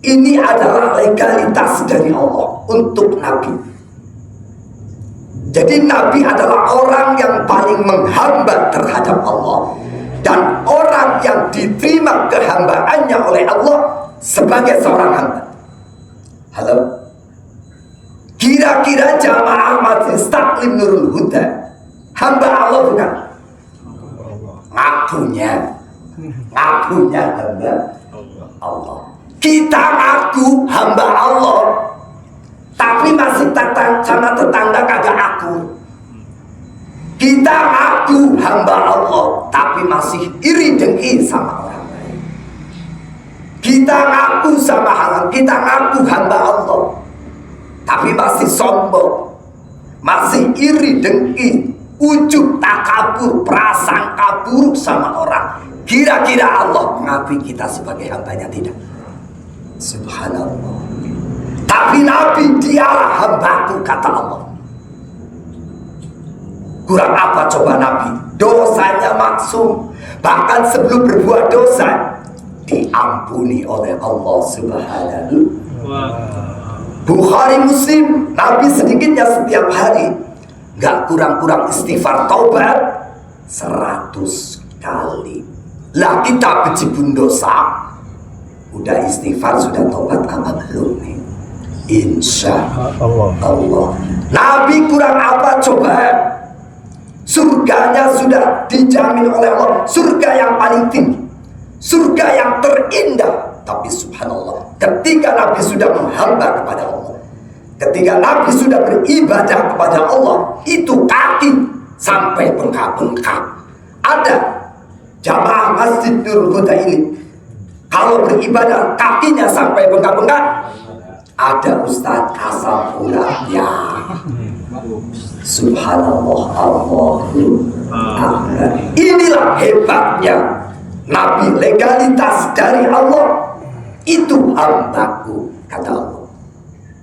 Ini adalah legalitas dari Allah untuk Nabi. Jadi Nabi adalah orang yang paling menghamba terhadap Allah, dan orang yang diterima kehambaannya oleh Allah sebagai seorang hamba. Halo? Kira-kira jamaah Majelis Taklim Nurul Huda hamba Allah bukan? Ngakunya hamba Allah. Kita ngaku hamba Allah, tapi masih sama tetangga kagak aku. Kita ngaku hamba Allah, tapi masih iri dengki sama orang lain. Kita ngaku sama Allah, kita ngaku hamba Allah, tapi masih sombong, masih iri dengki, ujub takabur, prasangka buruk sama orang. Kira-kira Allah mengakui kita sebagai hambanya? Tidak. Subhanallah. Tapi Nabi, dialah hambaku, kata Allah. Kurang apa coba Nabi? Dosanya maksum, bahkan sebelum berbuat dosa diampuni oleh Allah Subhanahu. Bukhari Muslim, Nabi sedikitnya setiap hari gak kurang-kurang istighfar taubat 100 kali. Lah kita bejibun dosa, udah istighfar, sudah taubat apa belum nih? Insya Allah. Nabi kurang apa coba? Surganya sudah dijamin oleh Allah, surga yang paling tinggi, surga yang terindah. Tapi subhanallah, ketika Nabi sudah menghamba kepada Allah, ketika Nabi sudah beribadah kepada Allah, itu kaki sampai bengkak-bengkak. Ada jamaah Masjid Nurul Huda ini, kalau beribadah kakinya sampai bengkak-bengkak. Ada Ustadz asal ulatnya. Subhanallah, Allahu Akbar. Inilah hebatnya Nabi, legalitas dari Allah. Itu hambaku, kata Allah.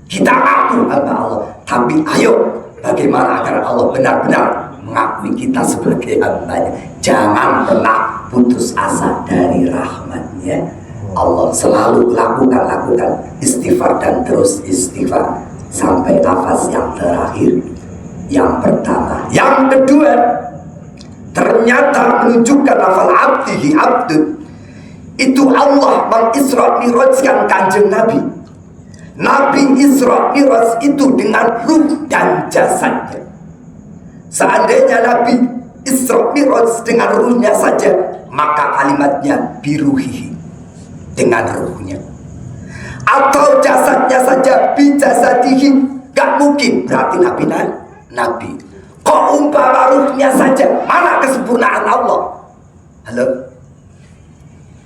Kita ngaku hamba Allah, tapi ayo bagaimana agar Allah benar-benar mengakui kita sebagai hambanya. Jangan pernah putus asa dari rahmatnya Allah. Selalu lakukan istighfar dan terus istighfar sampai nafas yang terakhir, yang pertama. Yang kedua, ternyata menunjukkan lafal abdihi abdun, itu Allah mengisra mirajkan kanjeng Nabi. Nabi Isra Miraj itu dengan ruh dan jasadnya. Seandainya Nabi Isra Miraj dengan ruhnya saja, maka kalimatnya biruhihi, dengan ruhnya. Atau jasadnya saja bijasadihi, gak mungkin, berarti Nabi. Kok umpama ruhnya saja, mana kesempurnaan Allah? Halo?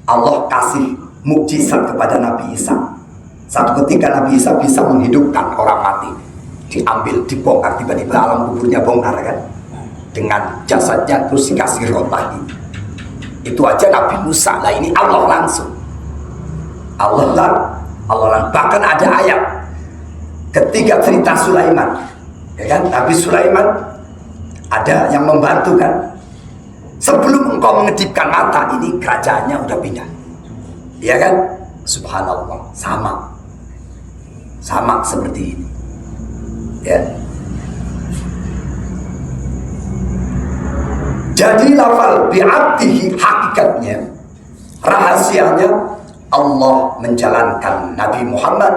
Allah kasih mukjizat kepada Nabi Isa. Satu ketika Nabi Isa bisa menghidupkan orang mati, diambil, dibongkar, tiba-tiba alam kuburnya bongkar kan, dengan jasadnya terus dikasih roh lagi. Itu aja Nabi Musa. Lah ini Allah langsung. Allah bahkan ada ayat ketika cerita Sulaiman, ya kan, Nabi Sulaiman ada yang membantu kan, sebelum engkau mengedipkan mata, ini kerajaannya udah pindah, ya kan. Subhanallah, sama seperti ini, ya. Jadi lafal bi'abdihi, hakikatnya, rahasianya, Allah menjalankan Nabi Muhammad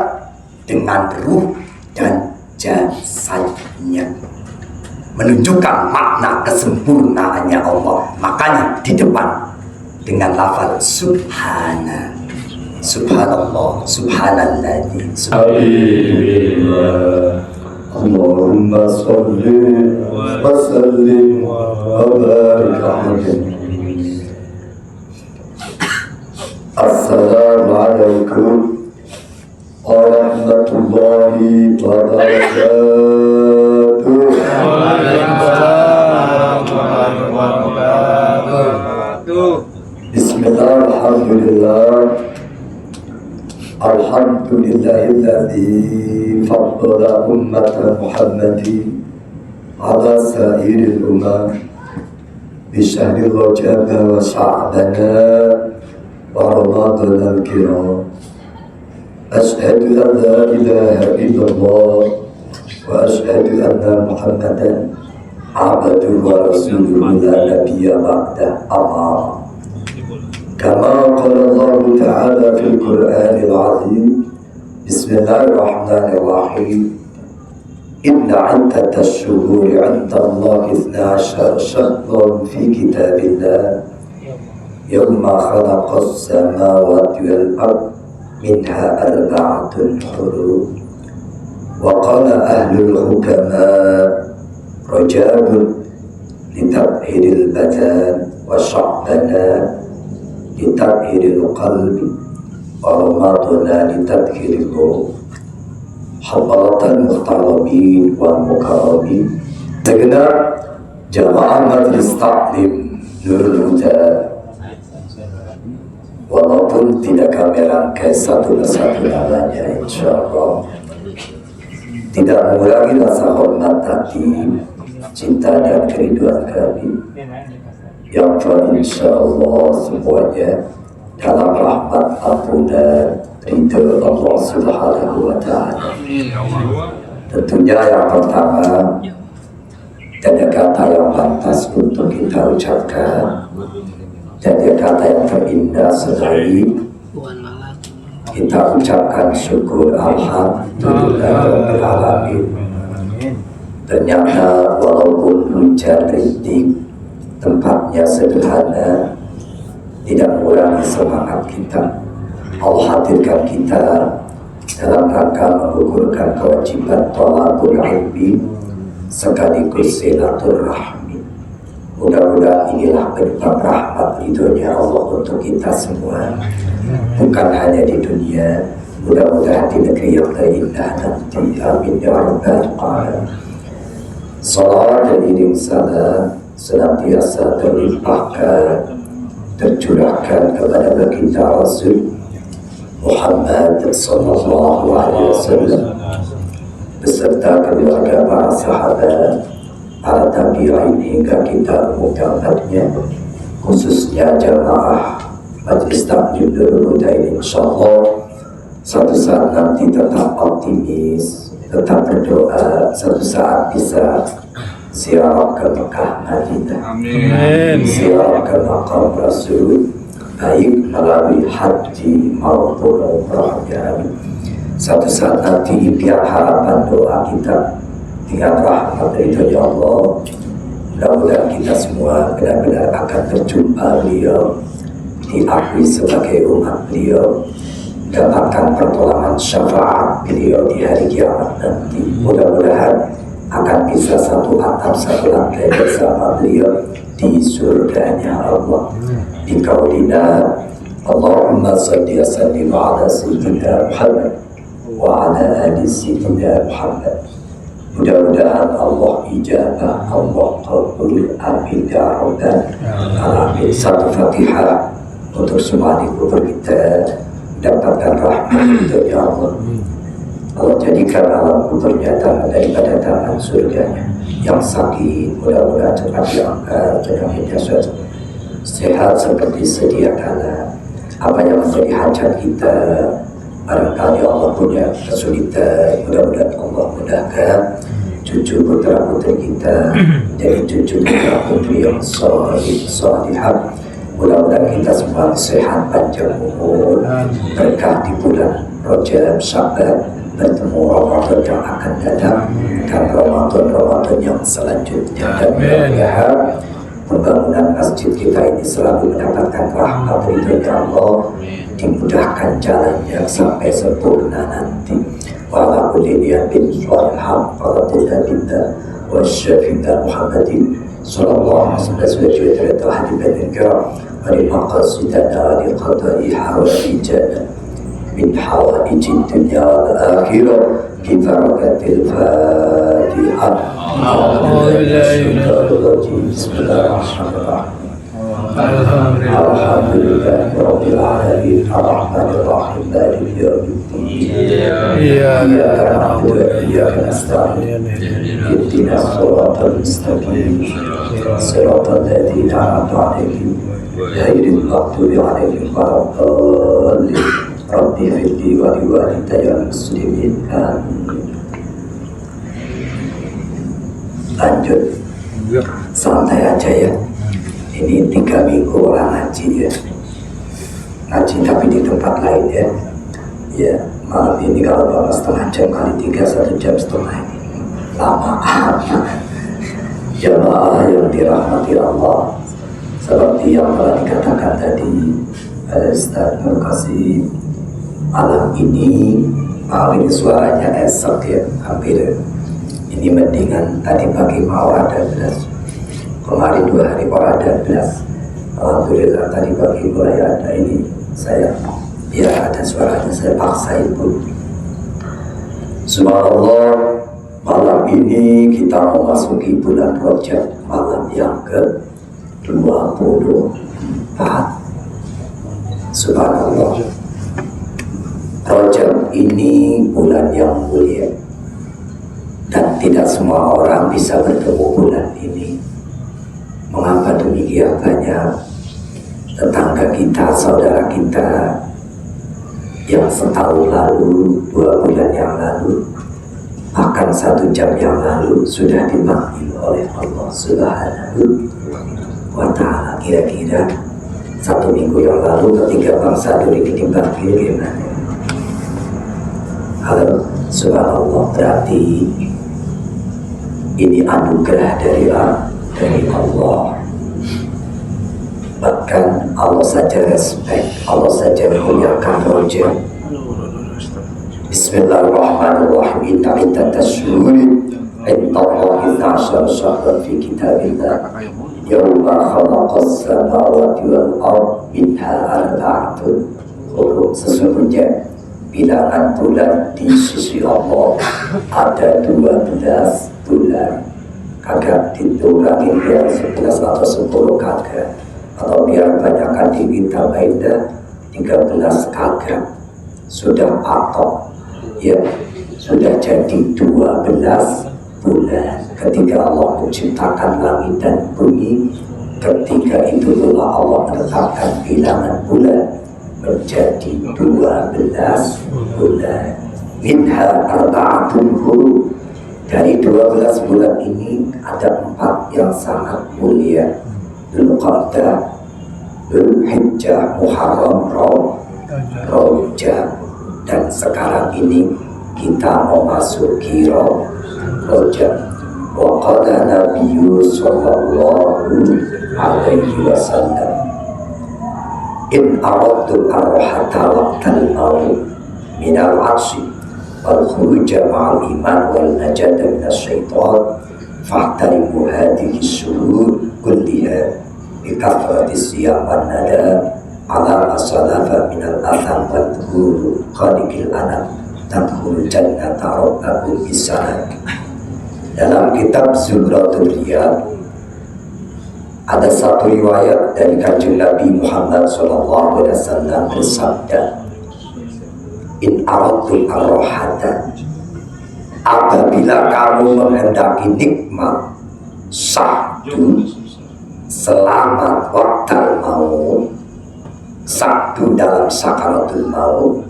dengan ruh dan jasadnya, menunjukkan makna kesempurnaannya Allah. Makanya di depan dengan lafal subhanallah, subhanalladzi, Allahumma sholli wa sallim wa barik alaihi. Assalamualaikum warahmatullahi wabarakatuh. Bismillah, alhamdulillah, alhamdulillahilladzi faddala ummata Muhammadin ala sa'iril ummah bi syahri Rajab wa Sya'ban wa Ramadan al-kiram. أشهد أن لا إله إلا الله وأشهد أن محمدا عبده ورسوله لا نبي بعده أما كما قال الله تعالى في القرآن العظيم بسم الله الرحمن الرحيم إن عدة الشهور عند الله 12 شهرا في كتاب الله يوم خلق السماوات والأرض منها 4 حروف وقال أهل الحكماء رجاب لتطهير البدن وشعبنا لتطهير القلب ورمضنا لتطهير الروح حضرة المحترمين والمكرمين segenap jamaah Majelis Taklim Nurul Huda, walaupun tidak kami rangkai satu persatu namanya, insyaallah tidak mengurangi rasa hormat hati, cinta dan kerinduan kami yang insyaallah semuanya dalam rahmat ampunan ridho Allah Subhanahu wa Ta'ala. Tentunya yang pertama ada kata yang pantas untuk kita ucapkan, dan kata yang terindah sekali kita ucapkan syukur alhamdulillah alamin. Ternyata walaupun hujan rintik, tempatnya sederhana, tidak mengurangi semangat kita. Allah hadirkan kita dalam rangka mengukurkan kewajiban thalabul ilmi sekaligus silaturahmi. Mudah-mudahan inilah penyebab rahmat ridhonya Allah untuk kita semua, bukan hanya di dunia, mudah-mudahan di negeri yang terindah nanti. Amin ya rabbal alamin. Salawat dan iring salam senantiasa terlimpahkan, tercurahkan kepada baginda Rasul Muhammad sallallahu alaihi wasallam beserta keluarga, para sahabat, para tabi'in hingga kita umatnya, khususnya jamaah Majelis Taklim Nurul Huda ini. Insyaallah satu saat nanti tetap optimis, tetap berdoa, satu saat bisa ziarah ke Mekah Madinah. Amin. Ziarah ke makam Rasul, baik melalui haji maupun umrahnya. Satu saat nanti impian harapan doa kita dengan rahmat dari Allah, mudah-mudahan kita semua benar-benar akan berjumpa beliau, diakui sebagai umat beliau, dapatkan pertolongan syafaat beliau di hari kiamat nanti. Mudah-mudahan akan bisa satu atap satu lantai bersama beliau di surganya Allah. Di kaulina Allahumma salli wa sallim ala sayyidina Muhammad wa ala ali sayyidina Muhammad. Mudah-mudahan Allah ijabah, Allah qabul, amin ya rabbal alamin. Satu Fatihah untuk semua kubur kita dapatkan rahmat dari Allah. Allah jadikan alam kuburnya tangan daripada tangan surganya. Yang sakit mudah-mudahan cepat diangkat, penyakitnya sehat seperti sedia kala. Apa yang menjadi hajat kita, barangkali Allah punya kesulitan, mudah-mudahan Allah mudahkan. Cucu putra putri kita jadi cucu putra putri yang salihah. Mudah-mudahan kita semua sehat, panjang umur, berkah di bulan Rajab, Syaban, bertemu Ramadan yang akan datang dan Ramadan yang selanjutnya. Dan mudah-mudahan pembangunan masjid kita ini selalu mendapatkan rahmat ridho Allah, dimudahkan jalannya sampai sempurna nanti. Wa kulli bin Shalihah Fadillah binta wa Syafi'na Muhammadin sallallahu alaihi wasallam telah hadirin kiram wa maqasidana wa qada'i hawaijana min hawaijid dunya wal akhirah kifaratil Fatihah. Bismillahirrahmanirrahim. Alhamdulillah Rabbil Alamin Ar-Rahmanir Rahim Maliki Yawmiddin Iyyaka na'budu wa iyyaka nasta'in Ihdinas siratal mustaqim Siratal ladzina an'amta 'alaihim ghairil maghdubi 'alaihim waladdallin. Rabbi fidli wa liwalidayya muslimin. Lanjut, santai aja ya. Ini 3 minggu orang ngaji ya, ngaji tapi di tempat lain ya. Ya, malam ini kalau bapak setengah jam kali 3 1 jam setengah ini lama. Jamaah yang dirahmati Allah, seperti yang telah dikatakan tadi Ustaz Nur Qasim, malam ini malam ini suaranya esok ya, hampir ini mendingan tadi pagi mau ada belas, kemarin 2 hari mau ada belas. Alhamdulillah tadi pagi mulai ada ini, saya ya ada suaranya, saya paksa ibu. Subhanallah, malam ini kita memasuki bulan Rajab, malam yang ke-24. Subhanallah, Rajab ini bulan yang mulia, dan tidak semua orang bisa bertemu bulan ini. Mengapa demikian? Banyak tetangga kita, saudara kita yang setahun lalu, 2 bulan yang lalu, bahkan 1 jam yang lalu sudah dipanggil oleh Allah Subhanahu wa Ta'ala. Kira-kira 1 minggu yang lalu ketika bangsa ini dipanggil gimana? Halo, subhanallah, berarti ini anugerah dari Allah. Bahkan Allah saja respect, Allah saja memuliakan Rajab. Bismillahirrahmanirrahim. Inna iddatas syuhuri indallahi 12 syahran fi kitabillah yawma khalaqas samawati wal ardh minha arba'atun hurum. Sesungguhnya bilangan bulan di sisi Allah ada 12 bulan. Kagak dikurangin biar 11 atau 10 kagak, atau biar banyakkan diminta maindah 13 kagak. Sudah patok ya, sudah jadi 12 bulan ketika Allah menciptakan langit dan bumi. Ketika itu pula Allah menetapkan bilangan bulan menjadi 12 bulan. Minha arba'atun hurum. Dari 12 bulan ini ada 4 yang sangat mulia: Dzulqa'dah, Dzulhijjah, Muharram, Rajab. Dan sekarang ini kita memasuki Rajab. Wa qala Nabiyyu sallallahu alaihi wasallam, in aradtu ar-rahata waqtal maut minal 'arsy wal khuruja ma'al iman wal najata minas syaitan fahtarimu hadhihi syuhur kulliha bi kathrati siyam wan nada ala asalafa minal atham wal dhuhur khaliqil anam tadkhulul jannata rabbakum bisalam. Dalam kitab Zuhratul Riyad ada satu riwayat dari Kanjeng Nabi Muhammad SAW bersabda, in aradtul ar-rahata, apabila kamu menghendaki nikmat, sahdu, selamat waktal maut, sahdu dalam sakaratul maut,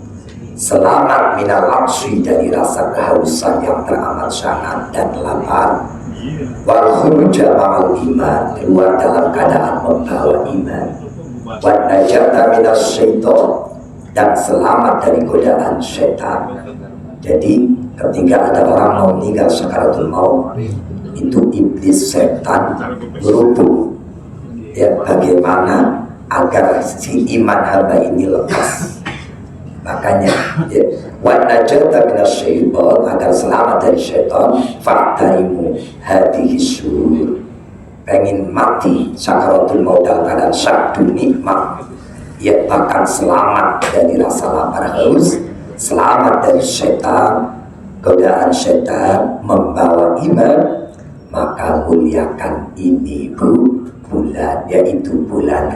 selamat minal aksyi dari rasa kehausan yang teramat sangat dan lapar, wal khuruja ma'al iman, keluar dalam keadaan membawa iman, wan najata minas syaitan, dan selamat dari godaan syaitan. Jadi ketika ada orang mau meninggal sakaratul maut, itu iblis setan merubuh ya, bagaimana agar si iman hamba ini lepas. Makanya ya, wan najata minas syaitan, agar selamat dari syaitan, fa'taimu hadhihi syuhur, pengen mati sakaratul maut dalam keadaan syahdu nikmat, ya bahkan selamat dari rasa lapar haus, selamat dari syaitan, godaan syaitan, membawa iman, maka muliakan ini bulan, yaitu bulan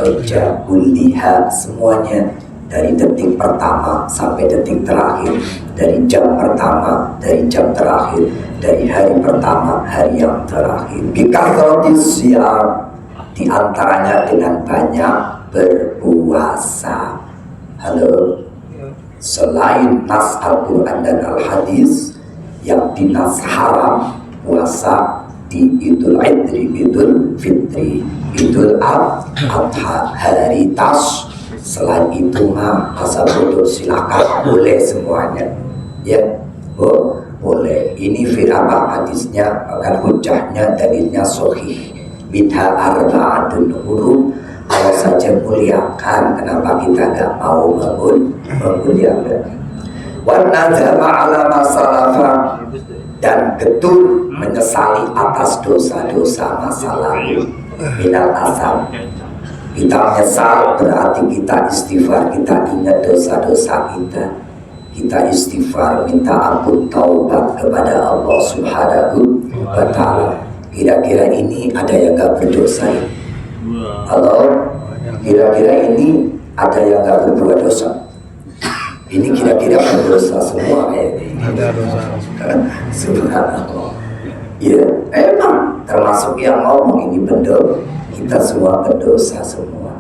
Rajab. Lihat semuanya dari detik pertama sampai detik terakhir, dari jam pertama, dari jam terakhir, dari hari pertama, hari yang terakhir. Bikathratis siyam, di antaranya dengan banyak berpuasa. Halo. Selain nas Al-Quran dan Al-Hadis, yang dinas haram puasa di Idul Adha, Idul Fitri, Idul Adha, hari tas. Selain itu mah masa bodoh silakan, boleh semuanya. Ya, boleh. Ini firaba hadisnya, akan hujahnya, dalilnya sahih. Minha arba'atun huruf. Kalau saja muliakan, kenapa kita nggak mau memuliakan? Wan nadama ala masalafa, dan betul menyesali atas dosa-dosa masa lalu. Minal asam, kita menyesal berarti kita istighfar, kita ingat dosa-dosa kita. Kita istighfar, minta ampun, taubat kepada Allah Subhanahu wa Ta'ala. Kira-kira ini ada yang gak berdosa? Halo? Kira-kira ini ada yang gak berbuat dosa? Ini kira-kira berdosa semua ya? Ada dosa. Subhanallah. Ya, emang termasuk yang ngomong ini benar. Kita semua berdosa semua.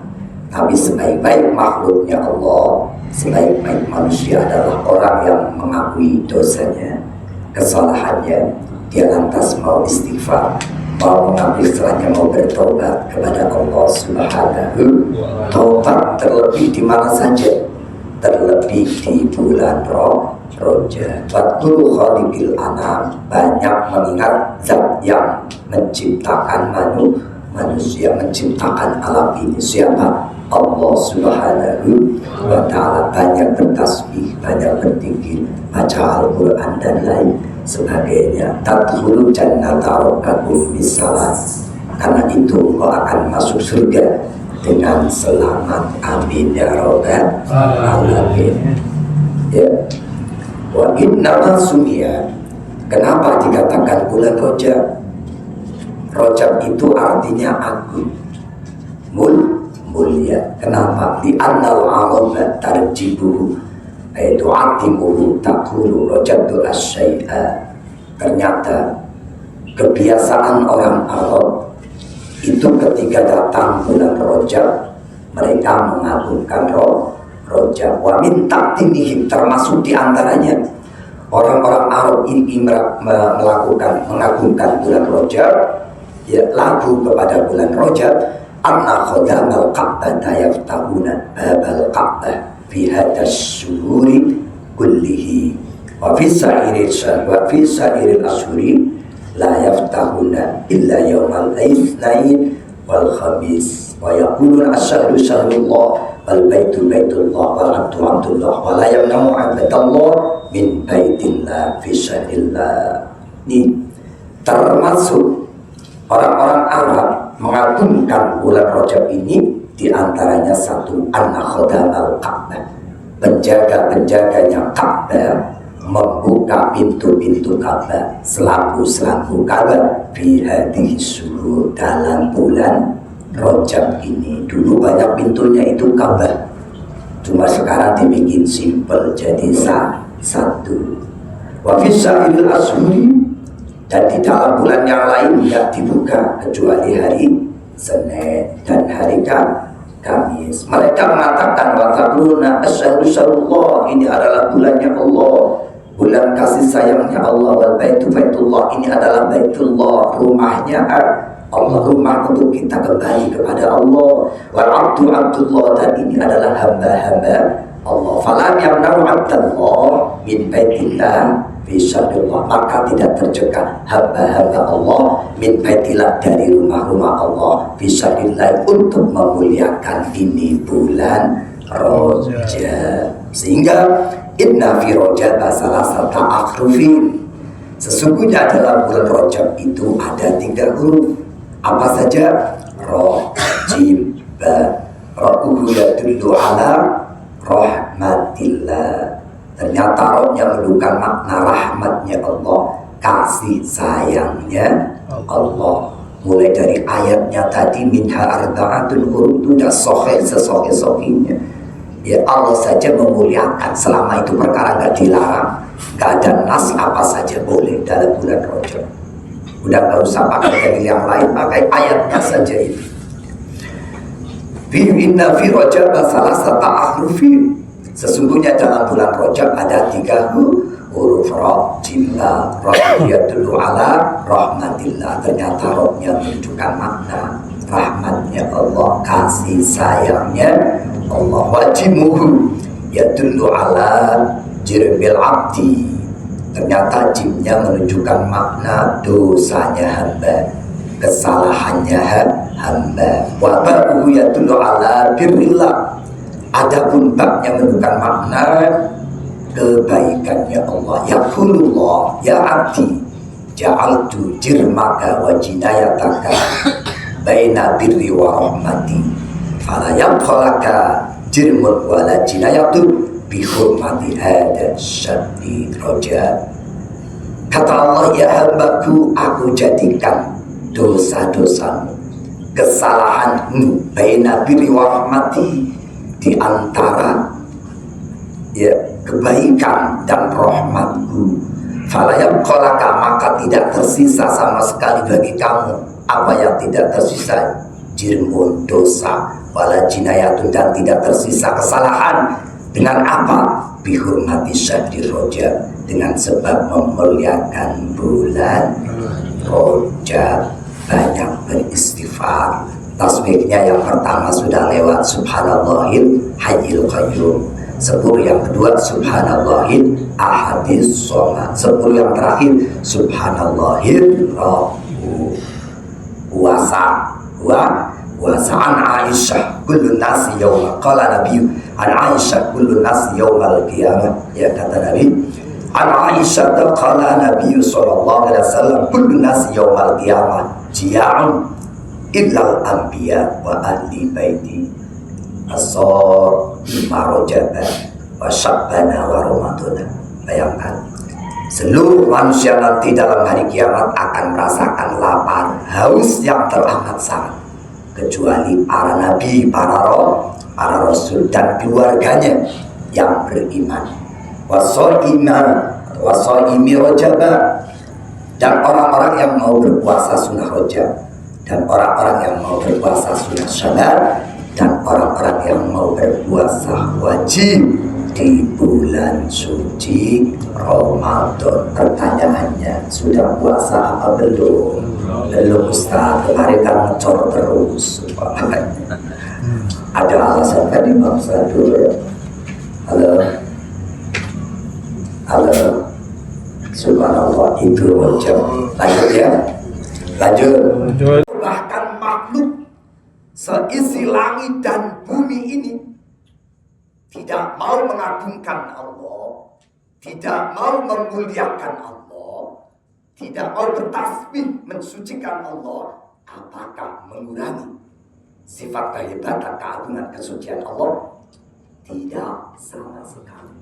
Tapi sebaik-baik makhluknya Allah, sebaik-baik manusia adalah orang yang mengakui dosanya, kesalahannya, dia lantas mau istighfar, mau mengambil setelahnya, mau bertobat kepada Allah Subhanahu. Tobat terlebih di mana saja, terlebih di bulan Rajab. Waktu khaliqil anam, banyak mengingat zat yang menciptakan manusia, menciptakan alam ini. Siapa? Allah Subhanahu wa Ta'ala. Banyak bertasbih, banyak berzikir, baca Al-Quran dan lain sebagainya. Tadkhulu jannata rabbakum bisalam, karena itu kau akan masuk surga dengan selamat. Amin ya rabbal alamin. Ya. Wa innama sumiya, kenapa dikatakan bulan Rajab? Rajab itu artinya agung, mulia. Kenapa? Di annal araba tarjibuhu, itu atimuhu takulu rajabtu asyai'a. Ternyata kebiasaan orang Arab itu ketika datang bulan Rajab, mereka mengagungkan Rajab. Wa min taqdimihim, termasuk diantaranya orang-orang Arab ini mengagungkan bulan Rajab, ya, lagu kepada bulan Rajab. Anna khadamal Ka'bah yaftahuna babal Ka'bah fi hadas syuhuri kullihi wa fi sa'iril ashuri la yaftahuna illa yawmal itsnain wal khamis wa yaquluna asyhadu syahadullah wal baitu baitullah wal abdu abdullah wa la yamna'u abdallah min baitillah fi syahrillah. Ini termasuk orang-orang Arab mengagungkan bulan Rajab ini, diantaranya satu, anna khadamal Ka'bah, penjaga-penjaganya Ka'bah, membuka pintu-pintu Ka'bah, selaku Ka'bah fi hadhihi syuhur, dalam bulan Rajab ini. Dulu banyak pintunya itu Ka'bah, cuma sekarang dibikin simpel jadi satu. Wa fi sa'iril ashuri, dan di dalam bulan yang lain tidak dibuka kecuali hari Senin dan hari Kamis. Mereka mengatakan wa taquluna asyhadu syarullah, ini adalah bulannya Allah, bulan kasih sayangnya Allah. Wal baitu baitullah, ini adalah baitullah, rumahnya Allah, rumah untuk kita kembali kepada Allah. Wal abdu abdullah, dan ini adalah hamba-hamba Allah. Falam yamna'u abdallah min baitillah bisyadillah, maka tidak tercegah hamba-hamba Allah min baitillah, dari rumah-rumah Allah, bisyadillah, untuk memuliakan ini bulan Rajab. Sehingga inna fi Rajab salasata akhrufin, sesungguhnya dalam bulan Rajab itu ada 3 huruf. Apa saja? Roh, jim, ba. Rohuhu yadullu ala rahmatillah, ternyata rohnya menunjukkan makna rahmatnya Allah, kasih sayangnya Allah. Mulai dari ayatnya tadi, minha arba'atun huruf, itu sudah sesohih-sohihnya. Ya, Allah saja memuliakan, selama itu perkara nggak dilarang, nggak ada nas, apa saja boleh dalam bulan Rajab. Udah nggak usah pakai dalil yang lain, pakai ayatnya saja itu. Inna fi Rajab salasata akhrufin, Sesungguhnya dalam bulan Rajab ada 3 huruf Ra, Jimla. Ra yadullu ala rahmatillah. Ternyata Ra-nya menunjukkan makna rahmatnya Allah, kasih sayangnya Allah. Wajimuhu yadullu ala jirbil abdi. Ternyata jimnya menunjukkan makna dosanya hamba, kesalahannya hamba. Wa ba'uhu yadullu ala birrillah. Adapun babnya menunjukkan makna kebaikannya Allah. Yaqulullah ya abdi ja'altu jirmaka wa jinayataka baina birri wa rahmati fala yabkhalaka jirmun wala jinayatun bihurmati hada syaddi roja. Kata Allah, ya hambaku, aku jadikan dosa-dosamu, kesalahanmu, baina birri wa rahmati, di antara ya kebaikan dan rahmatku. Fala yabkhalaka, maka tidak tersisa sama sekali bagi kamu apa yang tidak tersisa, jirmun dosa, wala jinayatun, dan tidak tersisa kesalahan. Dengan apa? Bihurmati syahri Rajab, dengan sebab memuliakan bulan Rajab. Banyak beristighfar. Tasbihnya yang pertama sudah lewat, subhanallahil hayyul qayyum. 10 yang kedua subhanallahil ahadis shomad. 10 yang terakhir subhanallahil rabbu wasa an Aisyah kullu nasi yawma, qala Nabi an Aisyah kullu nasi yawmal qiyamah. Ya kata Nabi, an Aisyah qala Nabi sallallahu alaihi wasallam kullu nasi yawmal qiyamah jia'un illal anbiya wa ahli baiti asor marojaba wa syabbana wa ramadana. Bayangkan, seluruh manusia nanti dalam hari kiamat akan merasakan lapar, haus yang teramat sangat, kecuali para nabi, para rasul dan keluarganya yang beriman. Wasoimi rojaba, dan orang-orang yang mau berpuasa sunnah rojab, dan orang-orang yang mau berpuasa sunnah syaban, dan orang-orang yang mau berpuasa wajib di bulan suci Ramadan. Pertanyaannya, sudah puasa apa belum? Belum Ustaz, kemarin kan ngecor terus. Ada alasan tadi Bang Sadur. Halo, subhanallah, itu Rajab. Lanjut ya, lanjut. Bahkan makhluk seisi langit dan bumi ini tidak mau mengagungkan Allah, tidak mau memuliakan Allah, tidak mau bertasbih mensucikan Allah. Apakah mengurangi sifat kehebatan, keagungan, kesucian Allah? Tidak sama sekali.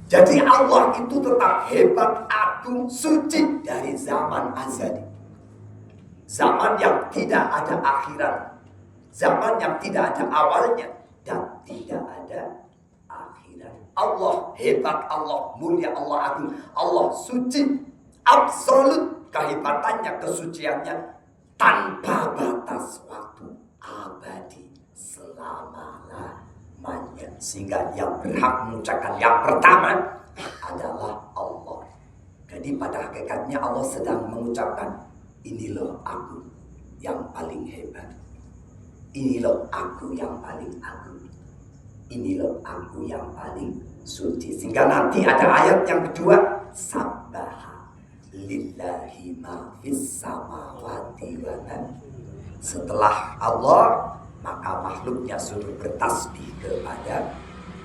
Jadi Allah itu tetap hebat, agung, suci dari zaman azali, zaman yang tidak ada akhirat, zaman yang tidak ada awalnya dan tidak ada akhirat. Allah hebat, Allah mulia, Allah agung, Allah suci, absolut kehebatannya, kesuciannya tanpa batas waktu, abadi, selama-lamanya. Sehingga yang berhak mengucapkan yang pertama adalah Allah. Jadi pada hakikatnya Allah sedang mengucapkan, ini loh aku yang paling hebat, ini loh aku yang paling agung, ini loh aku yang paling suci. Sehingga nanti ada ayat yang kedua, sabbaha lillahi ma fis samawati wa ma. Setelah Allah, maka makhluknya suruh bertasbih kepada,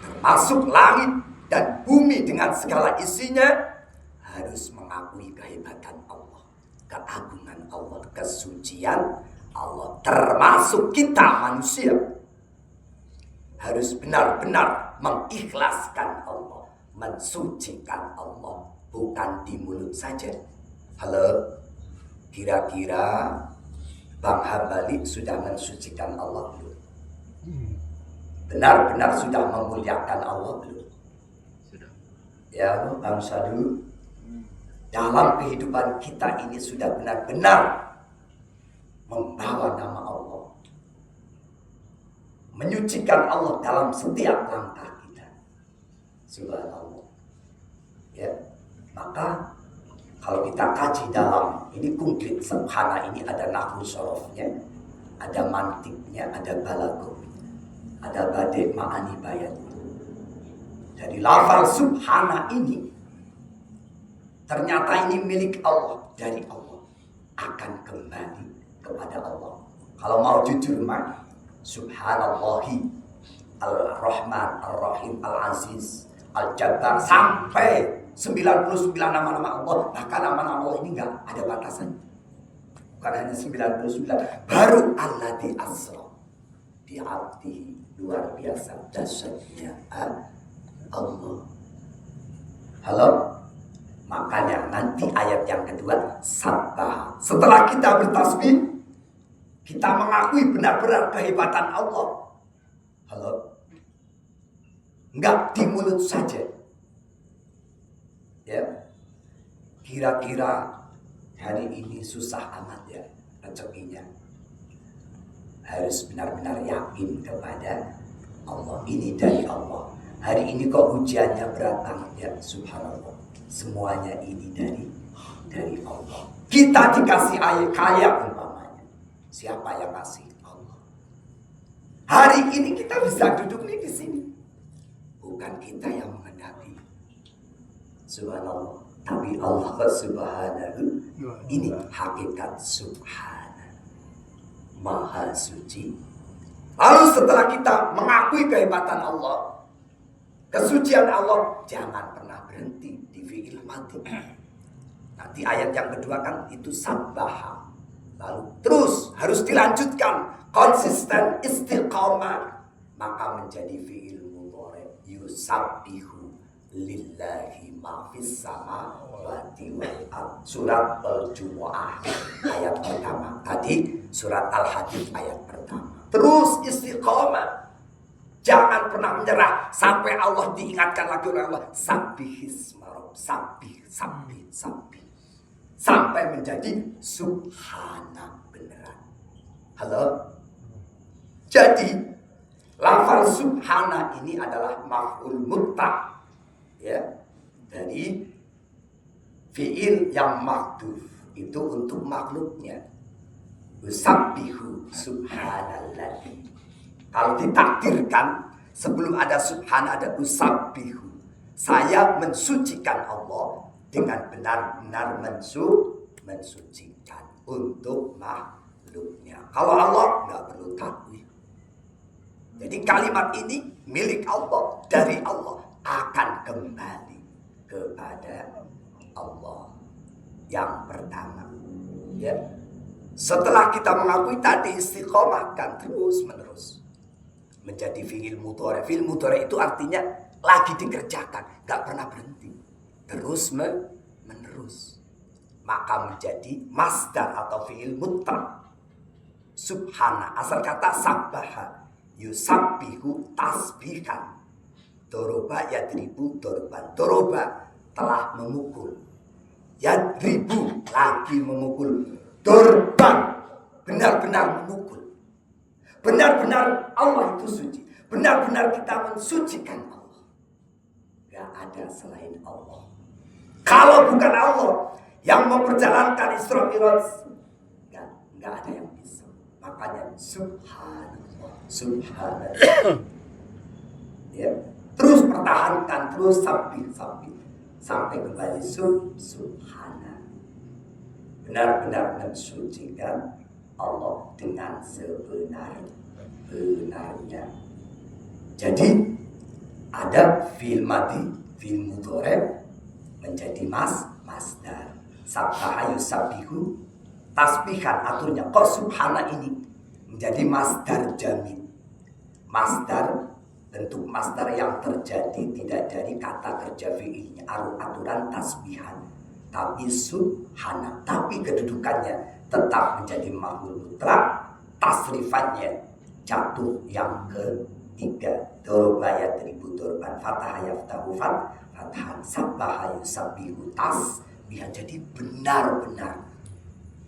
termasuk langit dan bumi dengan segala isinya, harus mengakui kehebatan Allah, keagungan Allah, kesucian Allah. Termasuk kita manusia harus benar-benar mengikhlaskan Allah, mensucikan Allah, bukan di mulut saja. Halo, kira-kira Bang Hambali sudah mensucikan Allah belum? Benar-benar sudah memuliakan Allah belum? Sudah. Ya Bang Sadu, dalam kehidupan kita ini sudah benar-benar membawa nama Allah, menyucikan Allah dalam setiap langkah kita. Subhanallah. Ya, maka kalau kita kaji dalam ini konkret subhana ini ada nahwu sorofnya, ada mantiknya, ada balaghahnya, ada badi ma'ani bayan. Dari lafal subhana ini ternyata ini milik Allah, dari Allah, akan kembali kepada Allah. Kalau mau jujur mah subhanallahi al-Rahman al-Rahim al-Aziz al-Jabbar sampai 99 nama-nama Allah. Bahkan nama-nama Allah ini enggak ada batasan. Bukan hanya 99, baru alladzi asra bi 'abdihi, luar biasa dahsyatnya Allah. Halo? Makanya nanti ayat yang kedua sabbah. Setelah kita bertasbih, kita mengakui benar-benar kehebatan Allah. Halo? Enggak di mulut saja. Ya. Kira-kira hari ini susah amat ya rezekinya. Harus benar-benar yakin kepada Allah. Ini dari Allah. Hari ini kok ujiannya berat banget ya, subhanallah. Semuanya ini dari Allah. Kita dikasih ayat kaya umpamanya. Siapa yang kasih? Allah. Hari ini kita bisa duduk nih di sini. Bukan kita yang menghadapi. Subhanallah. Tapi Allah subhanahu. Ini hakikat subhana. Maha suci. Lalu setelah kita mengakui kehebatan Allah, kesucian Allah, jangan pernah berhenti di fi'il mati. Nanti ayat yang kedua kan itu sabbaha. Lalu terus harus dilanjutkan, konsisten, istiqamah. Maka menjadi fi'il mudhari, yusabbihu lillahi ma fis samawati wal ardh. Surat Al-Jumu'ah ayat pertama. Tadi surat Al-Hadid ayat pertama. Terus istiqamah. Jangan pernah menyerah sampai Allah diingatkan lagi oleh Allah. Sabbihisma rabbik, sabih. Sampai menjadi subhana beneran. Halo? Jadi lafal subhana ini adalah maf'ul mutlaq. Ya, dari fi'il yang mahdhuf itu untuk makhluknya. Usabbihu subhanalladzi. Kalau ditakdirkan sebelum ada subhana ada usabbihu. Saya mensucikan Allah dengan benar-benar mensucikan untuk makhluknya. Kalau Allah nggak perlu takwil. Jadi kalimat ini milik Allah, dari Allah, akan kembali kepada Allah. Yang pertama, ya. Setelah kita mengakui tadi istiqomah kan terus menerus menjadi fi'il mudhari. Fi'il mudhari itu artinya lagi dikerjakan, nggak pernah berhenti, terus menerus. Maka menjadi masdar atau fi'il mutlaq. Subhana, asal kata sabbaha, yusabbihu tasbihan. Doroba yadribu dorban. Doroba telah memukul. Yadribu lagi memukul. Dorban benar-benar memukul. Benar-benar Allah itu suci. Benar-benar kita mensucikan Allah. Gak ada selain Allah. Kalau bukan Allah yang memperjalankan Isra Mi'raj, gak ada yang bisa. Makanya subhanallah, subhanallah. Ya, terus pertahankan, terus sabih sampai kembali subhana. Benar-benar mensucikan Allah dengan sebenar-benarnya. Jadi ada fi'il madi, fi'il mudhari menjadi masdar. Sabbaha yusabbihu, tasbihan aturnya. Kok subhana ini menjadi masdar jamid. Masdar, bentuk masdar yang terjadi tidak dari kata kerja fi'ilnya, aturan tasbihan, tapi subhana, tapi kedudukannya tetap menjadi maf'ul mutlaq. Tasrifannya jatuh yang ketiga. Doroba yadribu dorban, fatah yaftahu fathan, sabbaha yusabbihu tasbihan. Jadi benar-benar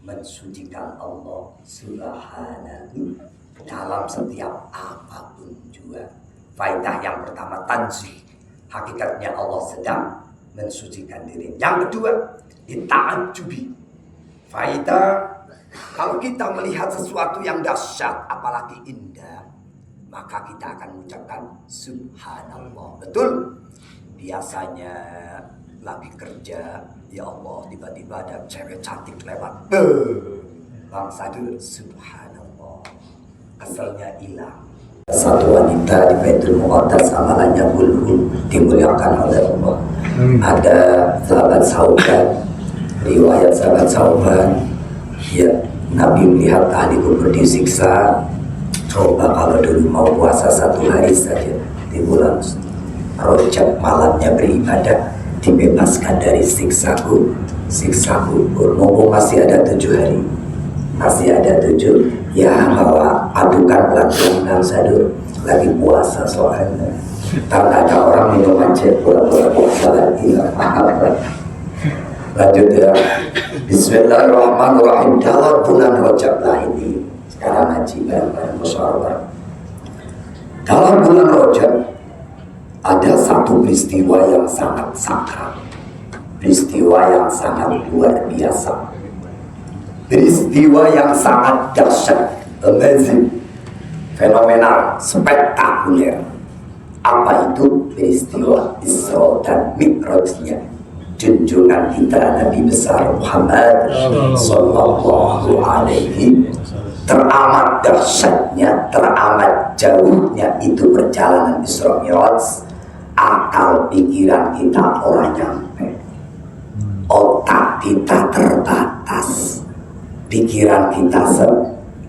mensucikan Allah subhanahu dalam setiap apapun juga. Faidah yang pertama tanzih, Hakikatnya Allah sedang mensucikan diri. Yang kedua, dita'ajubi. Faida, kalau kita melihat sesuatu yang dahsyat, apalagi indah, maka kita akan mengucapkan subhanallah. Betul? Biasanya lagi kerja, ya Allah, tiba-tiba ada cewek cantik lewat. Bang Sadur, subhanallah. Keselnya hilang. Satu wanita di Baitul Muqaddas amalannya bulbul, dimuliakan oleh Allah. Ada sahabat Sauban, riwayat sahabat Sauban, ya Nabi melihat ahli kubur disiksa. Coba kalau dulu mau puasa 1 hari saja di bulan Rajab, malamnya beribadah, dibebaskan dari siksa kubur. Mumpung masih ada 7 hari, masih ada 7, ya bawa adukan belakang Sadur, lagi puasa soalnya. Tak ada orang minum aja pura-pura puasa lagi. Lanjut ya. Bismillahirrahmanirrahim. Dalam bulan Rajab lah ini. Sekarang ngaji bareng-bareng musyawarah. Dalam bulan Rajab ada satu peristiwa yang sangat sakral, peristiwa yang sangat luar biasa, peristiwa yang sangat dahsyat, amazing, fenomenal, spektakuler. Apa itu? Peristiwa Isra dan Mi'rajnya junjungan kita Nabi besar Muhammad sallallahu alaihi. Teramat dahsyatnya, teramat jauhnya itu perjalanan Isra Mi'raj. Akal pikiran kita orang nyampe, otak kita terbatas, pikiran kita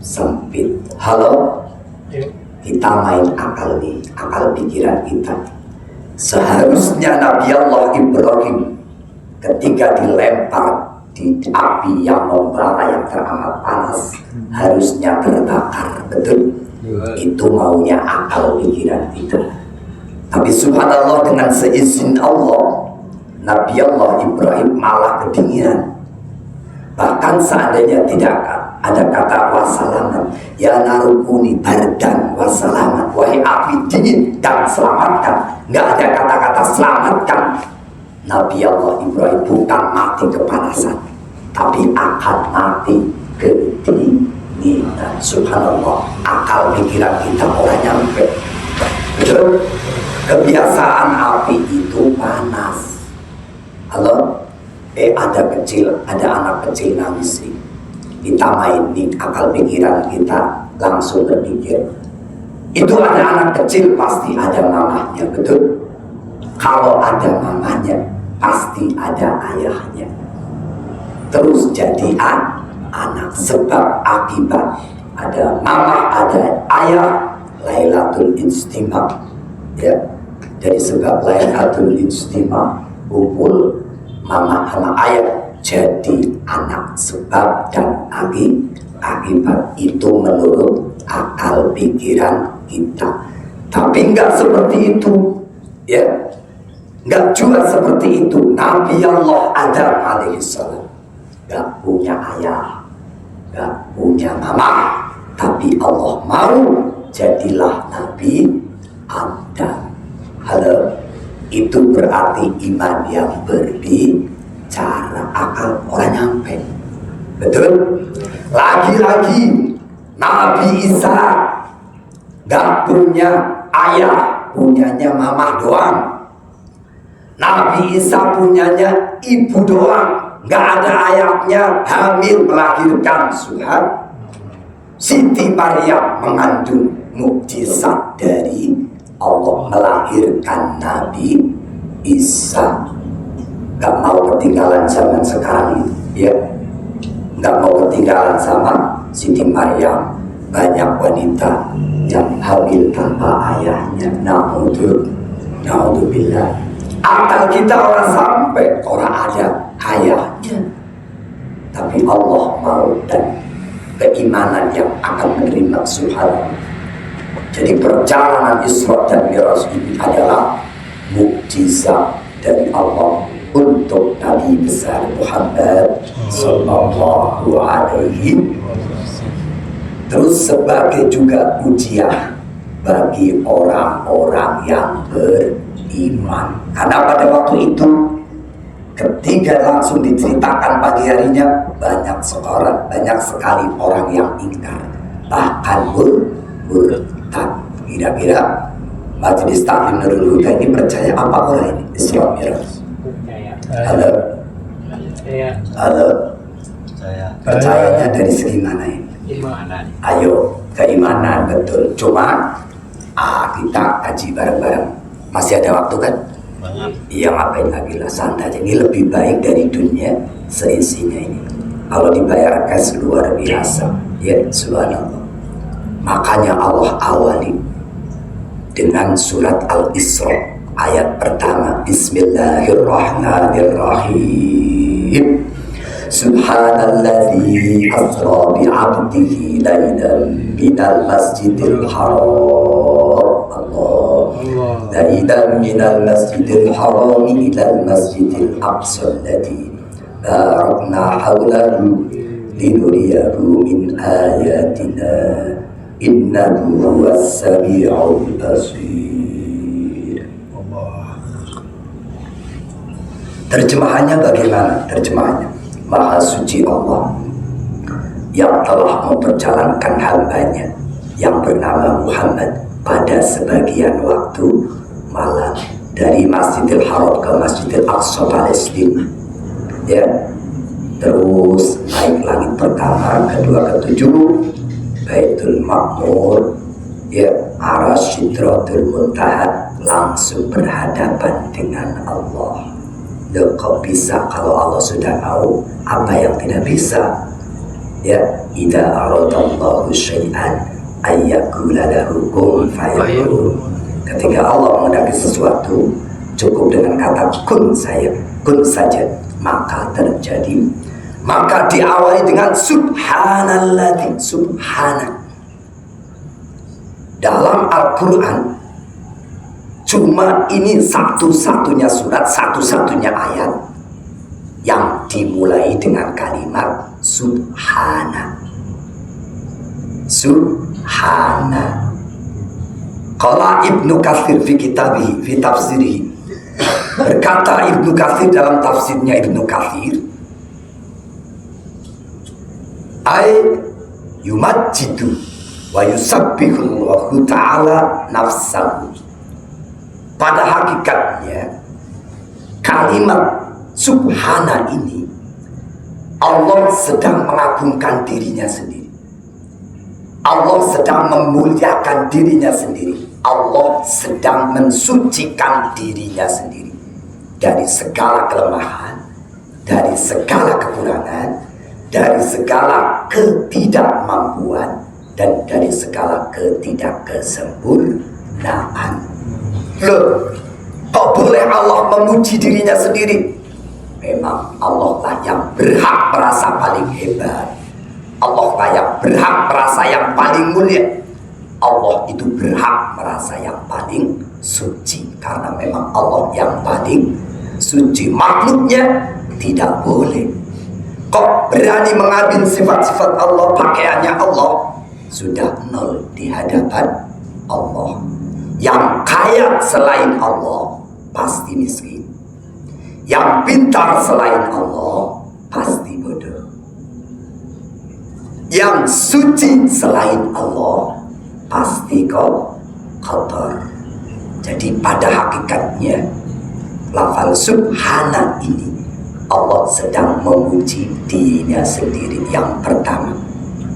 sempit. Halo, kita main akal nih, akal pikiran kita. Seharusnya Nabi Allah Ibrahim ketika dilempar di api yang membara yang teramat panas, harusnya terbakar, betul? Itu maunya akal pikiran kita. Tapi subhanallah, dengan seizin Allah, Nabi Allah Ibrahim malah kedinginan. Bahkan seandainya tidak ada kata wassalaman, ya narukuni bardan wassalaman, wahai api dingin dan selamatkan, nggak ada kata-kata selamatkan. Nabi Allah Ibrahim bukan mati kepanasan, tapi akan mati kedinginan. Subhanallah, akal pikiran kita orang nyampe. Betul? Kebiasaan api itu panas. Halo? Ada anak kecil nangis. Kita main nih, akal pikiran kita langsung berpikir, itu ada anak kecil pasti ada mamanya, betul? Kalau ada mamanya pasti ada ayahnya. Terus jadi anak, sebab akibat, ada mama, ada ayah, Lailatul Ijtima, ya. Jadi sebab Lailatul Ijtima, kumpul mama sama ayah jadi anak, sebab dan akibat itu menurut akal pikiran kita. Tapi enggak seperti itu, ya. Enggak juga seperti itu. Nabi Allah Adam alaihissalam enggak punya ayah, enggak punya mama, tapi Allah mau jadilah Nabi Adam. Halo, itu berarti iman yang berbicara, akal orang nyampe. Betul? Lagi-lagi Nabi Isa gak punya ayah, punyanya mama doang. Nabi Isa punyanya ibu doang, gak ada ayahnya, hamil melahirkan. Siti Maryam mengandung mukjizat dari Allah, melahirkan Nabi Isa. Gak mau ketinggalan zaman sekarang ini, ya. Gak mau ketinggalan sama Siti Maryam. Banyak wanita yang hamil tanpa ayahnya. Na'udzubillah. Akal kita orang sampai, orang ada ayahnya, tapi Allah mau, dan keimanan yang akan menerima. Subhanallah. Jadi perjalanan Isra dan Mi'raj ini adalah mukjizat dari Allah untuk Nabi besar Muhammad sallallahu alaihi. Terus sebagai juga ujian bagi orang-orang yang beriman. iman. Karena pada waktu itu ketika langsung diceritakan pagi harinya, banyak sekali orang yang ingkar, bahkan murtad. Kira-kira Majelis Taklim Nurul Huda ini percaya apa orang ini? Isra Mi'raj. Halo? Halo? Percayanya dari segi mana ini? Ayo, keimanan betul. Cuma kita kaji bareng-bareng. Masih ada waktu kan? Iya, ngapain lagi lah, santai aja. Ini lebih baik dari dunia seisinya ini. Kalau dibayar cash luar biasa, ya subhanallah. Makanya Allah awali dengan surat Al-Isra ayat pertama. Bismillahirrahmanirrahim. Subhanalladzi asra bi'abdihi laylan minal masjidil haram. Laylan minal masjidil haram ilal masjidil aqsa alladzi barakna hawlahu linuriyahu min ayatina innahu huwas sami'ul basir. Terjemahannya bagaimana? Terjemahannya, Maha suci Allah yang telah memperjalankan hambanya yang bernama Muhammad pada sebagian waktu malam dari Masjidil Haram ke Masjidil Aqsa Palestina, ya, terus naik langit pertama, kedua, ketujuh, Baitul Ma'mur, ya, Aras Sidratul Muntaha, langsung berhadapan dengan Allah. Loh, kok bisa kalau Allah sudah mau? Apa yang tidak bisa? Ya, idza aradallahu syai'an ayyakula lahu kun fayakun. Ketika Allah menghendaki sesuatu, cukup dengan kata kun saja, maka terjadi. Maka diawali dengan subhanalladzi, subhana. Dalam Al-Quran cuma ini satu-satunya surat, satu-satunya ayat yang dimulai dengan kalimat subhana. Subhana. Qala Ibnu Katsir fi kitabihi fi tafsirihi. Berkata Ibnu Katsir dalam tafsirnya Ibnu Katsir, ay yumajjidu wa yusabbihu Allahu ta'ala nafsahu. Pada hakikatnya kalimat subhana ini Allah sedang mengagungkan dirinya sendiri. Allah sedang memuliakan dirinya sendiri. Allah sedang mensucikan dirinya sendiri dari segala kelemahan, dari segala kekurangan, dari segala ketidakmampuan, dan dari segala ketidakkesempurnaan. Loh, kok boleh Allah memuji dirinya sendiri? Memang Allah lah yang berhak merasa paling hebat. Allah lah yang berhak merasa yang paling mulia. Allah itu berhak merasa yang paling suci, karena memang Allah yang paling suci. Makhluknya tidak boleh. Kok berani mengambil sifat-sifat Allah, pakaiannya Allah, sudah nol di hadapan Allah. Yang kaya selain Allah pasti miskin. Yang pintar selain Allah pasti bodoh. Yang suci selain Allah pasti kotor. Jadi pada hakikatnya lafal subhana ini Allah sedang memuji dirinya sendiri. Yang pertama,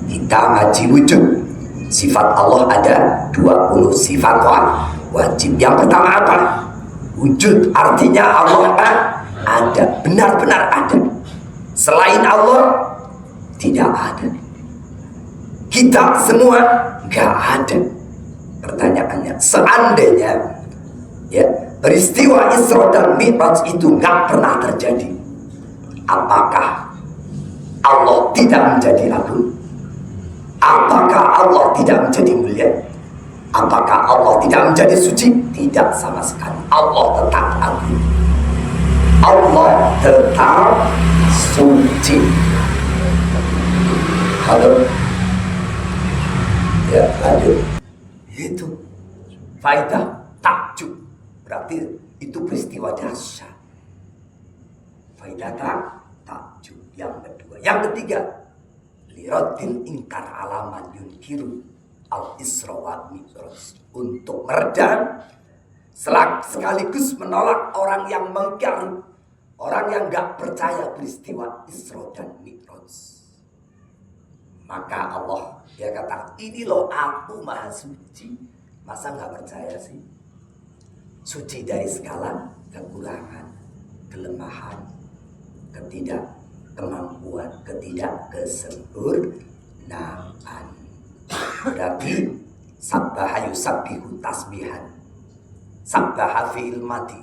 kita ngaji wujud. Sifat Allah ada 20 sifat wajib. Yang pertama apa? Wujud, artinya Allah ada, benar-benar ada. Selain Allah tidak ada. Kita semua nggak ada. Pertanyaannya, seandainya ya peristiwa Isra dan Mi'raj itu nggak pernah terjadi, apakah Allah tidak menjadi agung? Apakah Allah tidak menjadi mulia? Apakah Allah tidak menjadi suci? Tidak sama sekali. Allah tetap agung. Allah tetap suci. Halo? Ya, lanjut. Itu faedah takjub. Berarti Itu peristiwa dahsyat. Faidata takjub yang kedua. Yang ketiga, liradil ingkar alaman yunkiru al-isra wal mi'raj, untuk meredam sekaligus menolak orang yang mengingkari, orang yang enggak percaya peristiwa Isra dan Mi'raj. Maka Allah dia kata, ini loh aku maha suci. Masa enggak percaya sih? Suci dari segala kekurangan, kelemahan, ketidakkemampuan, ketidakkesempurnaan. Berarti sabbaha yusabbihu tasbihan. Sabbaha fi'il mati.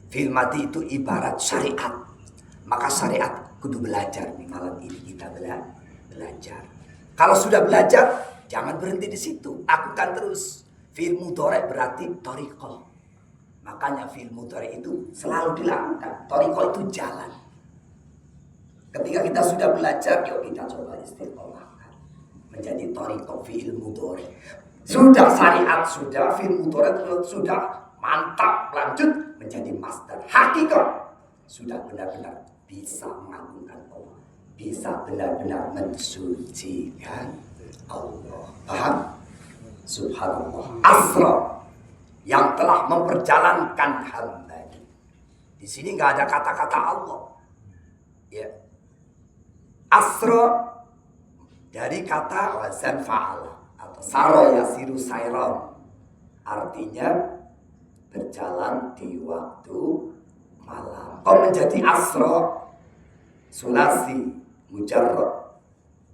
Fi'il mati itu ibarat syariat. Maka syariat kudu belajar. Nih malam ini kita belajar. Kalau sudah belajar, jangan berhenti di situ. Lakukan terus. Fi'il mudhari berarti thariqah. Makanya fi'il mudhari itu selalu dilakukan. Thariqah itu jalan. Ketika kita sudah belajar, yuk kita coba istiqomahkan menjadi thariqah fi'il mudhari. Sudah syariat, sudah fi'il mudhari, sudah mantap, lanjut menjadi masdar hakikat. Sudah benar-benar bisa mengagungkan Allah, bisa benar-benar mensucikan Allah. Paham? Subhanallah. Asra, yang telah memperjalankan hamba. Di sini nggak ada kata-kata Allah. Ya. Asra dari kata wazan fa'ala atau saro yasiru sayron, artinya berjalan di waktu malam. Kau menjadi asra sulasi mujarrad,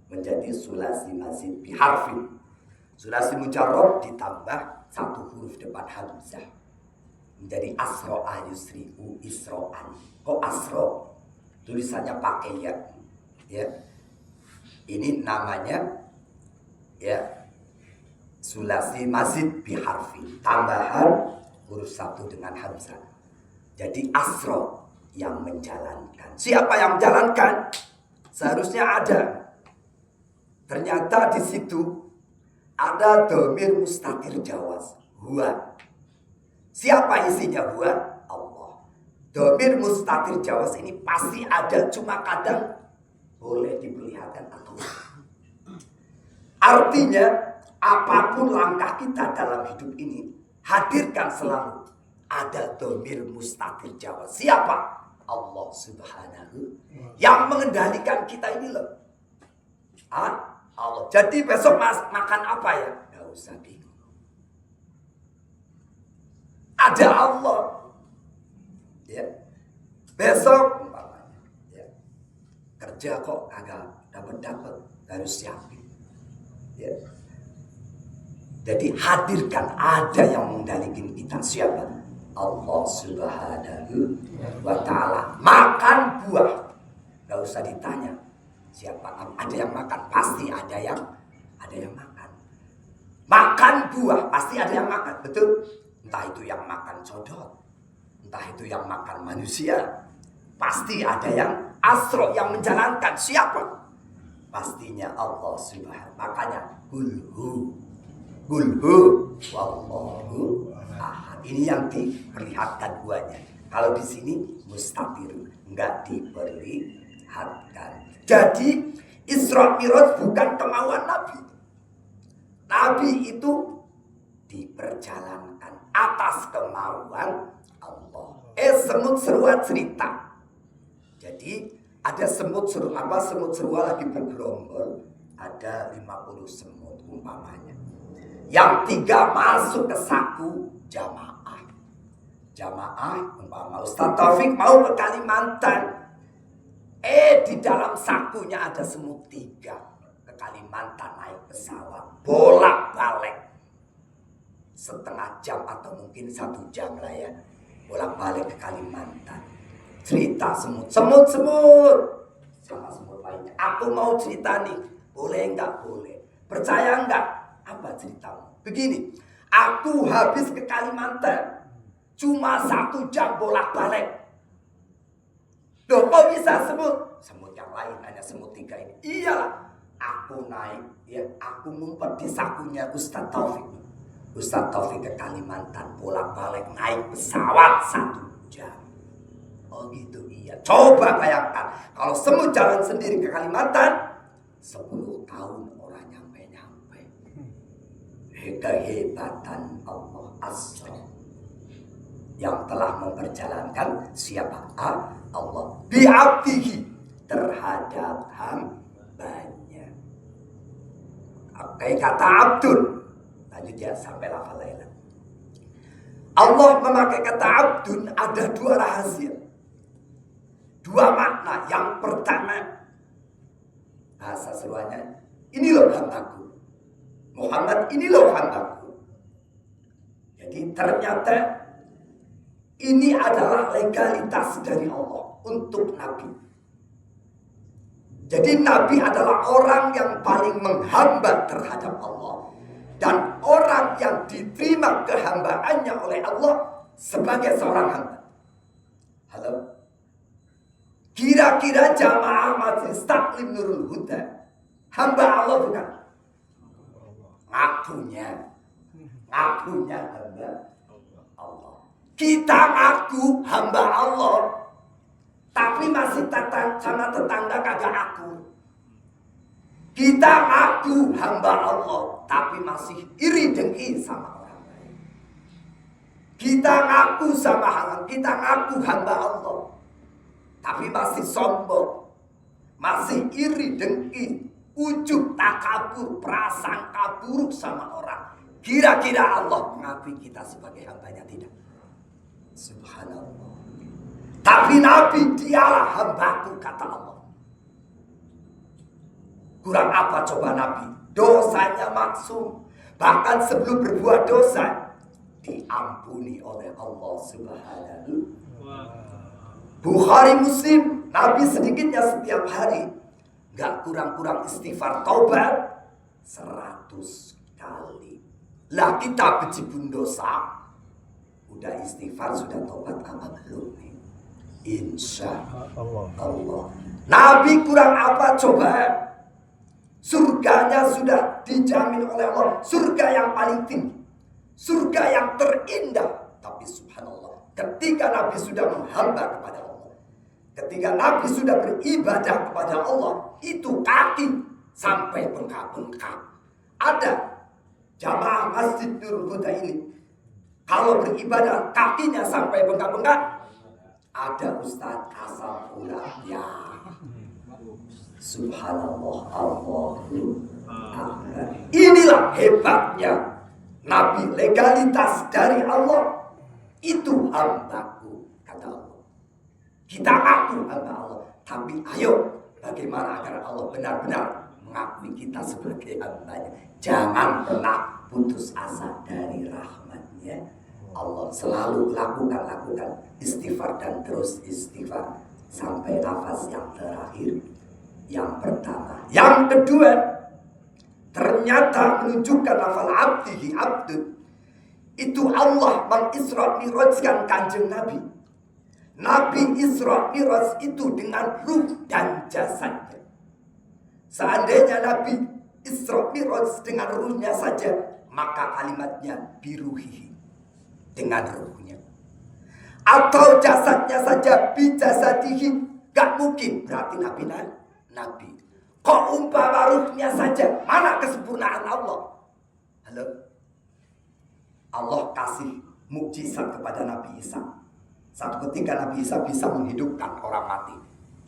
menjadi sulasi mazid biharfin. Sulasi mujarrad ditambah satu huruf depan hamzah menjadi asra ayusri'u isra'an. Kok asra tulisannya pakai ya? Ya, ini namanya ya sulasi mazid biharfi, tambahan huruf satu dengan hamzah. Jadi asra yang menjalankan. Siapa yang menjalankan? Seharusnya ada. Ternyata di situ ada dhamir mustatir jawaz, huwa. Siapa isinya huwa? Allah. Dhamir mustatir jawaz ini pasti ada, cuma kadang boleh diperlihatkan atau artinya apapun langkah kita dalam hidup ini, hadirkan selalu ada dhamir mustatir jawaz. Siapa? Allah Subhanahu yang mengendalikan kita ini loh. Allah. Jadi besok makan apa ya? Gak usah bingung. Ada Allah. Ya. Besok kerja kok agak dapat harus siapin. Ya. Jadi hadirkan ada yang mengendalikan kita. Siapa? Allah Subhanahu wa ta'ala. Makan buah, gak usah ditanya siapa. Ada yang makan, pasti ada yang makan. Makan buah, pasti ada yang makan, betul? Entah itu yang makan codot, entah itu yang makan manusia, pasti ada yang asro yang menjalankan. Siapa? Pastinya Allah Subhanahu. Makanya Qulhu wallahu ahad. Ini yang diperlihatkan buahnya. Kalau di sini mustatir, enggak diperlihatkan. Jadi Isra Mi'raj bukan kemauan Nabi. Nabi itu diperjalankan atas kemauan Allah. Semut serua cerita. Jadi ada semut serua lagi bergerombol. Ada 50 semut umpamanya. Yang 3 masuk ke saku jamaah. Umpama Ustaz Taufik mau ke Kalimantan. Di dalam sakunya ada semut 3 ke Kalimantan naik pesawat. Bolak-balik. Setengah jam atau mungkin 1 jam lah ya. Bolak-balik ke Kalimantan. Cerita semut. Sama semut lainnya. Aku mau cerita nih. Boleh enggak? Boleh. Percaya enggak? Apa ceritamu? Begini. Aku habis ke Kalimantan. Cuma 1 jam bolak-balik. Loh kok bisa semut? Semut yang lain, hanya semut 3 ini. Iyalah. Aku naik, ya, aku ngumpet di sakunya Ustaz Taufik. Ustaz Taufik ke Kalimantan bolak-balik naik pesawat 1 jam. Oh gitu, iya. Coba bayangkan kalau semua jalan sendiri ke Kalimantan 10 tahun orang nyampe-nyampe. Kehebatan Allah Asra yang telah memperjalankan siapa? Allah bi'abdihi, terhadap hambanya. Oke, kata abdun. Lanjut ya sampai lafal lain. Allah memakai kata abdun ada 2 rahasia, 2 makna. Yang pertama, bahasa seruannya, ini loh hambaku Muhammad, ini loh hambaku. Jadi ternyata ini adalah legalitas dari Allah untuk Nabi. Jadi Nabi adalah orang yang paling menghamba terhadap Allah, dan orang yang diterima kehambaannya oleh Allah sebagai seorang hamba. Halo? Kira-kira jamaah Majelis Taklim Nurul Huda hamba Allah bukan? Ngakunya hamba Allah. Kita ngaku hamba Allah, tapi masih sama tetangga kagak aku. Kita ngaku hamba Allah, tapi masih iri dengki sama orang lain. Kita ngaku kita ngaku hamba Allah, tapi masih sombong, masih iri dengki, ujub, takabur, prasangka buruk sama orang. Kira-kira Allah mengakui kita sebagai hambanya? Tidak. Subhanallah. Tapi Nabi, dialah hambaku, kata Allah. Kurang apa coba Nabi? Dosanya maksum. Bahkan sebelum berbuat dosa diampuni oleh Allah Subhanahu. Bukhari Muslim, Nabi sedikitnya setiap hari gak kurang-kurang istighfar taubat 100 kali. Lah kita bejibun dosa, udah istighfar, sudah taubat apa belum nih? Insya Allah. Nabi kurang apa coba? Surganya sudah dijamin oleh Allah, surga yang paling tinggi, surga yang terindah. Tapi subhanallah, ketika Nabi sudah menghamba kepada Allah, ketika Nabi sudah beribadah kepada Allah, itu kaki sampai bengkak-bengkak. Ada jamaah Masjid Nurul Huda ini, kalau beribadah kakinya sampai bengkak-bengkak. Ada Ustadz asal ulangnya. Subhanallah, Allahu Akbar. Inilah hebatnya Nabi, legalitas dari Allah. Itu hambaku, kata Allah. Kita ngaku hamba Allah, tapi ayo bagaimana agar Allah benar-benar mengakui kita sebagai hambanya. Jangan pernah putus asa dari rahmatnya. Allah selalu lakukan istighfar dan terus istighfar sampai nafas yang terakhir. Yang pertama. Yang kedua, ternyata menunjukkan lafal abdihi, abdun, itu Allah mengisra mi'rajkan kanjeng Nabi. Nabi Isra Mi'raj itu dengan ruh dan jasadnya. Seandainya Nabi Isra Mi'raj dengan ruhnya saja, maka kalimatnya biruhihi, dengan ruhnya. Atau jasadnya saja bijasadihi, gak mungkin, berarti Nabi. Kok umpama ruhnya saja, mana kesempurnaan Allah? Halo? Allah kasih mukjizat kepada Nabi Isa. Satu ketika Nabi Isa bisa menghidupkan orang mati,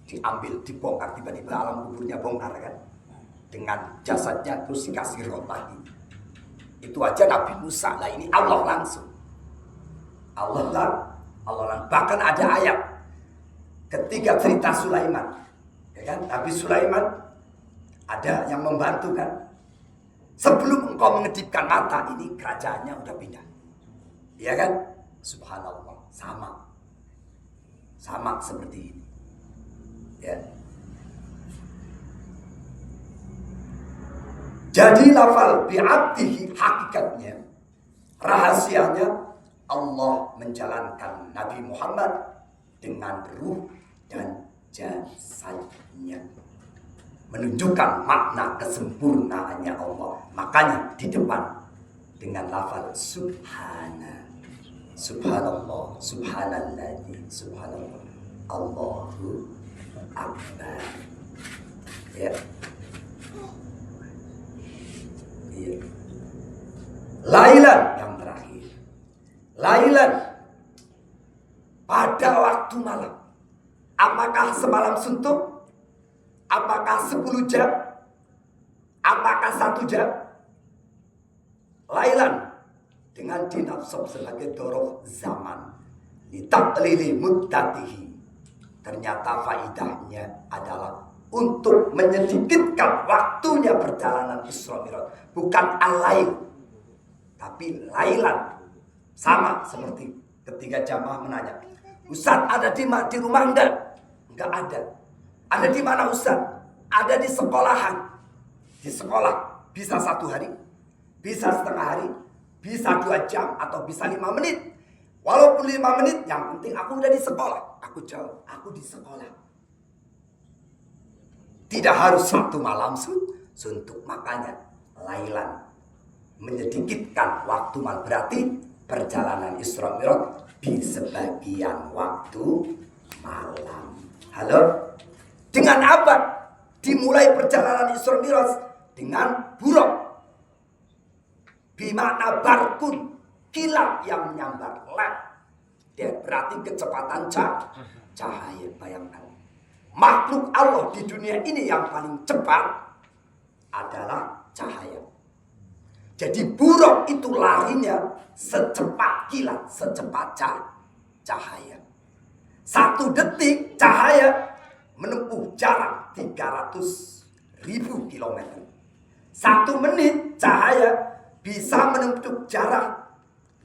diambil, dibongkar, tiba-tiba alam kuburnya bongkar kan, dengan jasadnya terus dikasih roh lagi. Itu aja Nabi Musa. Nah ini Allah langsung. Bahkan ada ayat ketika cerita Sulaiman, ya kan? Nabi Sulaiman ada yang membantu kan. Sebelum engkau mengedipkan mata, ini kerajaannya udah pindah, ya kan? Subhanallah, sama seperti ini, ya. Jadi lafal bi'abdihi hakikatnya, rahasianya Allah menjalankan Nabi Muhammad dengan ruh dan jasadnya, menunjukkan makna kesempurnaannya Allah. Makanya di depan dengan lafal subhana. Subhanallah, subhanalladzi, subhanallah, Allahu akbar. Ya. Iya. Lailan yang terakhir. Lailan pada waktu malam. Apakah semalam suntuk? Apakah 10 jam? Apakah 1 jam? Lailan dengan dinafsab sebagai dorof zaman litaklili muddatihi. Ternyata faidahnya adalah untuk menyedikitkan waktunya perjalanan Isra Mi'raj. Bukan al-lail, tapi lailan. Sama seperti ketika jamaah menanya, Ustaz ada di rumah enggak? Enggak ada. Ada di mana Ustaz? Ada di sekolahan. Di sekolah bisa 1 hari, bisa setengah hari, bisa 2 jam, atau bisa 5 menit. Walaupun 5 menit, yang penting aku udah di sekolah. Aku jawab, aku di sekolah. Tidak harus 1 malam suntuk. Makanya lailan menyedikitkan waktu malam. Berarti perjalanan Isra Mi'raj di sebagian waktu malam. Halo? Dengan apa dimulai perjalanan Isra Mi'raj? Dengan buruk. Bimana barkun, kilat yang menyambar. Dia berarti kecepatan cahaya. Bayangkan, makhluk Allah di dunia ini yang paling cepat adalah cahaya. Jadi buruk itu larinya secepat kilat, secepat cahaya. 1 detik cahaya menempuh jarak 300.000 kilometer. 1 menit cahaya bisa menempuh jarak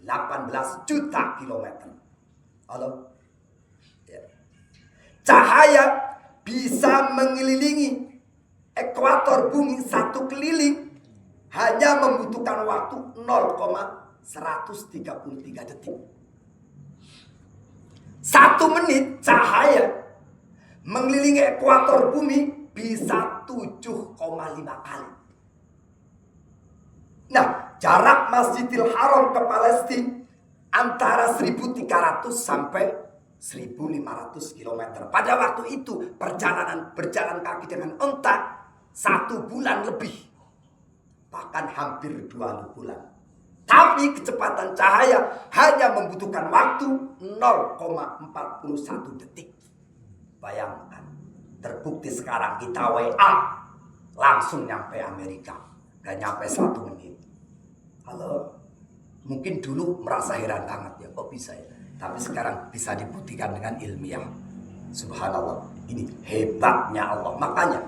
18 juta kilometer. Halo? Ya. Cahaya bisa mengelilingi ekuator bumi 1 keliling hanya membutuhkan waktu 0,133 detik. 1 menit cahaya mengelilingi ekuator bumi bisa 7,5 kali. Nah, jarak Masjidil Haram ke Palestina antara 1.300 sampai 1.500 km. Pada waktu itu berjalan kaki dengan onta 1 bulan lebih. Bahkan hampir 2 bulan. Tapi kecepatan cahaya hanya membutuhkan waktu 0,41 detik. Bayangkan, terbukti sekarang kita WA langsung nyampe Amerika. Gak nyampe 1 menit. Halo? Mungkin dulu merasa heran banget ya, kok bisa ya? Tapi sekarang bisa dibuktikan dengan ilmiah. Subhanallah, ini hebatnya Allah. Makanya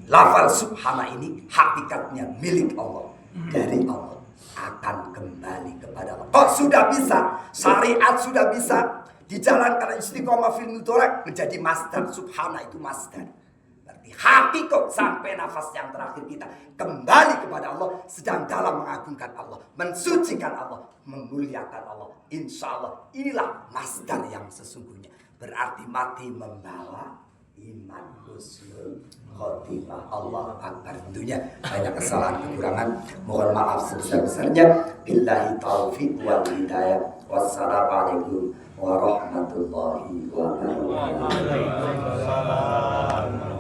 lafal subhana ini hakikatnya milik Allah. Dari Allah akan kembali kepada Allah. Kok sudah bisa, syariat sudah bisa dijalankan istiqomah fil mudhari menjadi masdar. Subhana itu masdar. Berarti hakikat sampai nafas yang terakhir kita kembali kepada Allah, sedang dalam mengagungkan Allah, mensucikan Allah, memuliakan Allah. Insya Allah inilah masdar yang sesungguhnya. Berarti mati membawa iman, husnul khotimah. Allah akbar. Tentunya banyak kesalahan kekurangan, mohon maaf sebesar-besarnya. Billahi taufiq wal hidayah. Wassalamualaikum warahmatullahi wabarakatuh.